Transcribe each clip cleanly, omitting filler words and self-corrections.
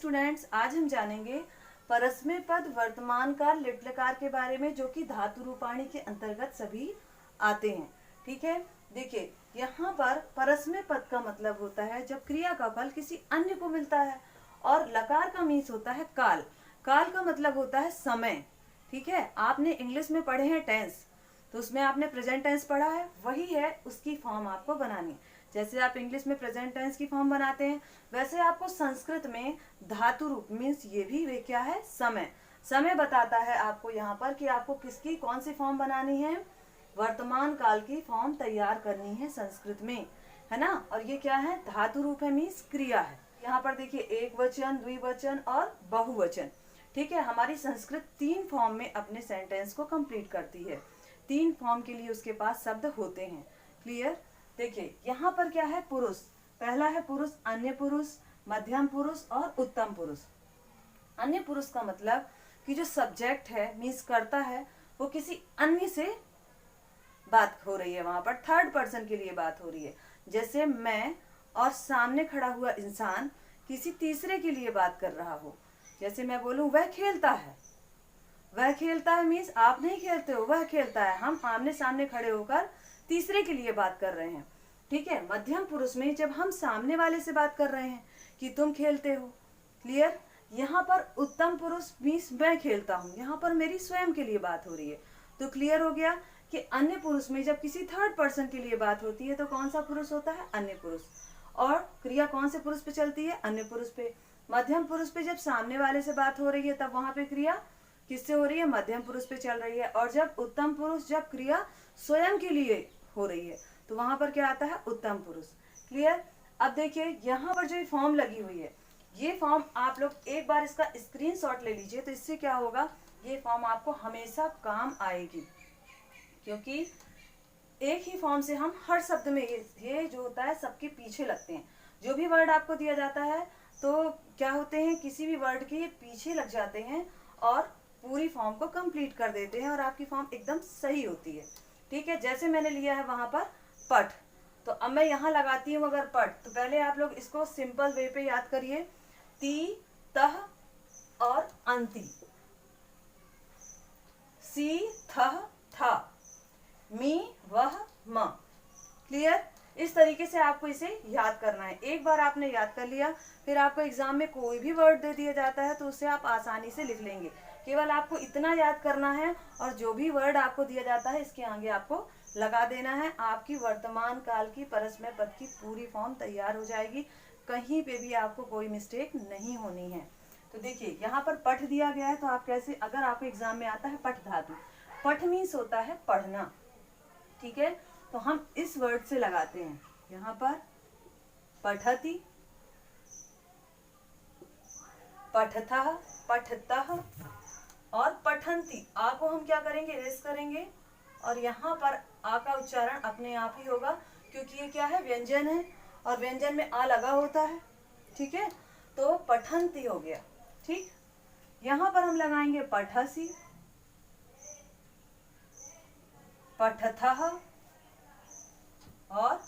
Students, आज हम जानेंगे परस्मै पद वर्तमान काल लिट्लकार के बारे में, जो कि धातु रूपाणी के अंतर्गत सभी आते हैं। ठीक है, देखिए यहाँ पर परस्मै पद का मतलब होता है जब क्रिया का फल किसी अन्य को मिलता है, और लकार का मीन्स होता है काल। काल का मतलब होता है समय। ठीक है, आपने इंग्लिश में पढ़े हैं टेंस, तो उसमें आपने प्रेजेंट टेंस पढ़ा है, वही है उसकी फॉर्म आपको बनानी। जैसे आप इंग्लिश में प्रेजेंट टेंस की फॉर्म बनाते हैं, वैसे आपको संस्कृत में धातु रूप मीन्स ये भी वे क्या है, समय। समय बताता है आपको यहाँ पर कि आपको किसकी कौन सी फॉर्म बनानी है, वर्तमान काल की फॉर्म तैयार करनी है संस्कृत में, है ना। और ये क्या है, धातु रूप है मीन्स क्रिया है। यहाँ पर देखिए एक वचन, द्विवचन और बहुवचन। ठीक है, हमारी संस्कृत 3 फॉर्म में अपने सेंटेंस को कंप्लीट करती है। 3 फॉर्म के लिए उसके पास शब्द होते हैं। क्लियर। देखिए यहाँ पर क्या है, पुरुष। पहला है पुरुष, अन्य पुरुष, मध्यम पुरुष और उत्तम पुरुष। अन्य पुरुष का मतलब कि जो सब्जेक्ट है मीन्स करता है, वो किसी अन्य से बात हो रही है, वहां पर थर्ड पर्सन के लिए बात हो रही है। जैसे मैं और सामने खड़ा हुआ इंसान किसी तीसरे के लिए बात कर रहा हो। जैसे मैं बोलूं वह खेलता है, वह खेलता है मीन्स आप नहीं खेलते हो, वह खेलता है। हम आमने सामने खड़े होकर तीसरे के लिए बात कर रहे हैं। ठीक है, मध्यम पुरुष में जब हम सामने वाले से बात कर रहे हैं कि तुम खेलते हो। क्लियर। यहाँ पर उत्तम पुरुष मीन्स मैं खेलता हूँ, यहाँ पर मेरी स्वयं के लिए बात हो रही है। तो क्लियर हो गया कि अन्य पुरुष में जब किसी थर्ड पर्सन के लिए बात होती है तो कौन सा पुरुष होता है, अन्य पुरुष। और क्रिया कौन से पुरुष पे चलती है, अन्य पुरुष पे। मध्यम पुरुष पे जब सामने वाले से बात हो रही है तब वहां पे क्रिया किससे हो रही है, मध्यम पुरुष पे चल रही है। और जब उत्तम पुरुष, जब क्रिया स्वयं के लिए हो रही है तो वहां पर क्या आता है, उत्तम पुरुष। क्लियर। अब देखिए यहाँ पर जो फॉर्म लगी हुई है, ये फॉर्म आप लोग एक बार इसका स्क्रीनशॉट ले लीजिए, तो इससे क्या होगा, ये फॉर्म आपको हमेशा काम आएगी। क्योंकि एक ही फॉर्म से हम हर शब्द में ये जो होता है सबके पीछे लगते हैं। जो भी वर्ड आपको दिया जाता है तो क्या होते हैं, किसी भी वर्ड के पीछे लग जाते हैं और पूरी फॉर्म को कंप्लीट कर देते हैं, और आपकी फॉर्म एकदम सही होती है। ठीक है, जैसे मैंने लिया है वहां पर पठ, तो अब मैं यहाँ लगाती हूँ अगर पठ, तो पहले आप लोग इसको सिंपल वे पे याद करिए। ती, तह और अंति। सी, थह, था, मी, वह, म। क्लियर। इस तरीके से आपको इसे याद करना है। एक बार आपने याद कर लिया, फिर आपको एग्जाम में कोई भी वर्ड दे दिया जाता है तो उसे आप आसानी से लिख लेंगे। केवल आपको इतना याद करना है, और जो भी वर्ड आपको दिया जाता है इसके आगे आपको लगा देना है। आपकी वर्तमान काल की परस्मै पद की पूरी फॉर्म तैयार हो जाएगी, कहीं पे भी आपको कोई मिस्टेक नहीं होनी है। तो देखिए यहाँ पर पठ दिया गया है, तो आप कैसे, अगर आपको एग्जाम में आता है पठ धातु, पठ मीन्स होता है पढ़ना। ठीक है, तो हम इस वर्ड से लगाते हैं यहाँ पर पठति, पठतः, पठतः और पठन्ति। आ को हम क्या करेंगे, रेस करेंगे, और यहाँ पर आ का उच्चारण अपने आप ही होगा, क्योंकि ये क्या है, व्यंजन है, और व्यंजन में आ लगा होता है। ठीक है, तो पठन्ति हो गया। ठीक, यहाँ पर हम लगाएंगे पठसि, पठथः और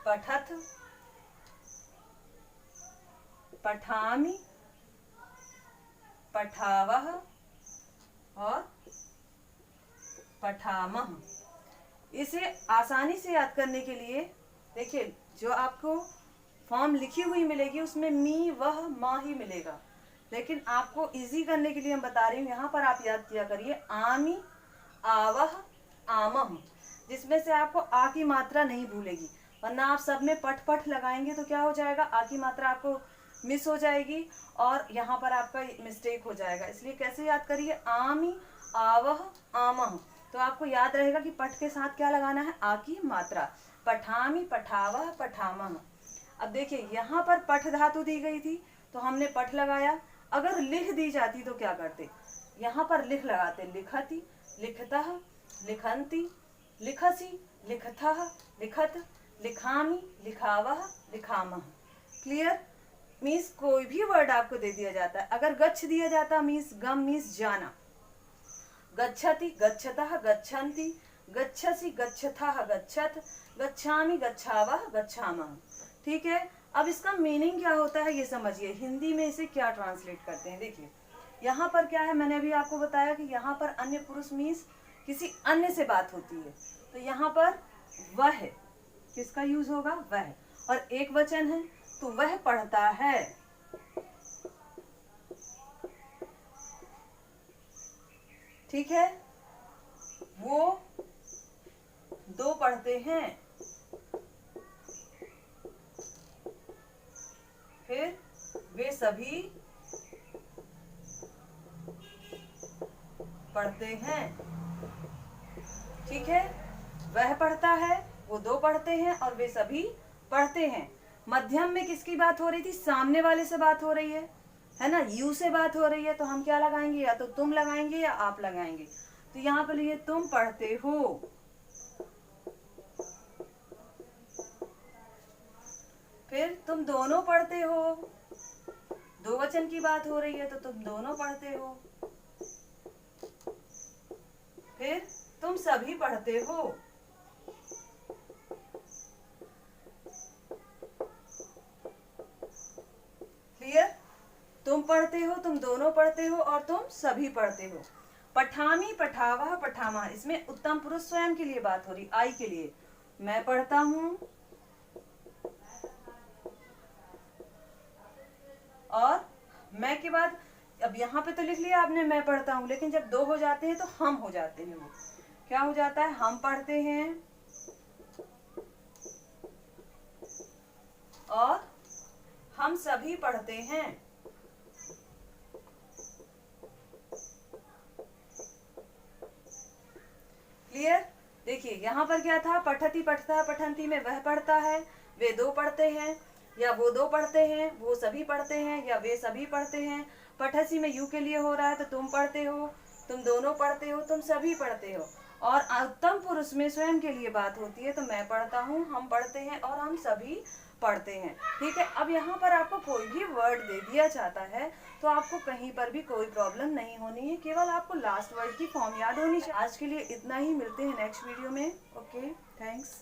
पठथ, पठामि, पठावः और पठामः। इसे आसानी से याद करने के लिए देखिए, जो आपको फॉर्म लिखी हुई मिलेगी उसमें मी, वह, मा ही मिलेगा, लेकिन आपको इजी करने के लिए हम बता रही हूँ, यहाँ पर आप याद किया करिए आमी, आवह, आमह, जिसमें से आपको आ की मात्रा नहीं भूलेगी, वरना आप सब में पठ पठ लगाएंगे तो क्या हो जाएगा, आ की मात्रा आपको मिस हो जाएगी और यहाँ पर आपका मिस्टेक हो जाएगा। इसलिए कैसे याद करिए, आमी, आवह, आमह, तो आपको याद रहेगा कि पठ के साथ क्या लगाना है, आ की मात्रा। पठामी, पठावह, पठामह। अब देखिए यहाँ पर पठ धातु दी गई थी तो हमने पठ लगाया। अगर लिख दी जाती तो क्या करते, यहाँ पर लिख लगाते, लिखति, लिखतः, लिखन्ति, लिखसि, लिखथः, लिखत, लिखामि, लिखावः, लिखामः। क्लियर। मीन्स कोई भी वर्ड आपको दे दिया जाता है, अगर गच्छ दिया जाता मीन्स गम मीन्स जाना, गच्छति, गच्छतः, गच्छन्ति, गच्छसि, गच्छथः, गच्छत, गच्छामि, गच्छावः, गच्छामः। ठीक है, अब इसका मीनिंग क्या होता है ये समझिए, हिंदी में इसे क्या ट्रांसलेट करते हैं। देखिए यहाँ पर क्या है, मैंने अभी आपको बताया कि यहाँ पर अन्य पुरुष मीन्स किसी अन्य से बात होती है, तो यहाँ पर वह किसका यूज होगा, वह, और एक वचन है तो वह पढ़ता है। ठीक है, वो दो पढ़ते हैं, फिर वे सभी पढ़ते हैं। ठीक है, वह पढ़ता है, वो दो पढ़ते हैं और वे सभी पढ़ते हैं। मध्यम में किसकी बात हो रही थी, सामने वाले से बात हो रही है ना, यू से बात हो रही है, तो हम क्या लगाएंगे, या तो तुम लगाएंगे या आप लगाएंगे। तो यहाँ पर ये तुम पढ़ते हो, फिर तुम दोनों पढ़ते हो, दो वचन की बात हो रही है तो तुम दोनों पढ़ते हो, फिर तुम सभी पढ़ते हो। क्लियर, तुम पढ़ते हो, तुम दोनों पढ़ते हो और तुम सभी पढ़ते हो। पठामी, पठावा, पठामा, इसमें उत्तम पुरुष स्वयं के लिए बात हो रही, आई के लिए। मैं पढ़ता हूं और मैं के बाद, अब यहाँ पे तो लिख लिया आपने मैं पढ़ता हूं, लेकिन जब दो हो जाते हैं तो हम हो जाते हैं, वो क्या हो जाता है, हम पढ़ते हैं और हम सभी पढ़ते हैं। क्लियर, देखिए यहाँ पर क्या था, पठती, पठता, पठंती में वह पढ़ता है, वे दो पढ़ते हैं, या वो दो पढ़ते हैं, वो सभी पढ़ते हैं, या वे सभी पढ़ते हैं। पठसी में यू के लिए हो रहा है तो तुम पढ़ते हो, तुम दोनों पढ़ते हो, तुम सभी पढ़ते हो। और उत्तम पुरुष में स्वयं के लिए बात होती है तो मैं पढ़ता हूँ, हम पढ़ते हैं और हम सभी पढ़ते हैं। ठीक है, अब यहाँ पर आपको कोई भी वर्ड दे दिया जाता है तो आपको कहीं पर भी कोई प्रॉब्लम नहीं होनी है, केवल आपको लास्ट वर्ड की फॉर्म याद होनी चाहिए। आज के लिए इतना ही, मिलते हैं नेक्स्ट वीडियो में। Okay, thanks.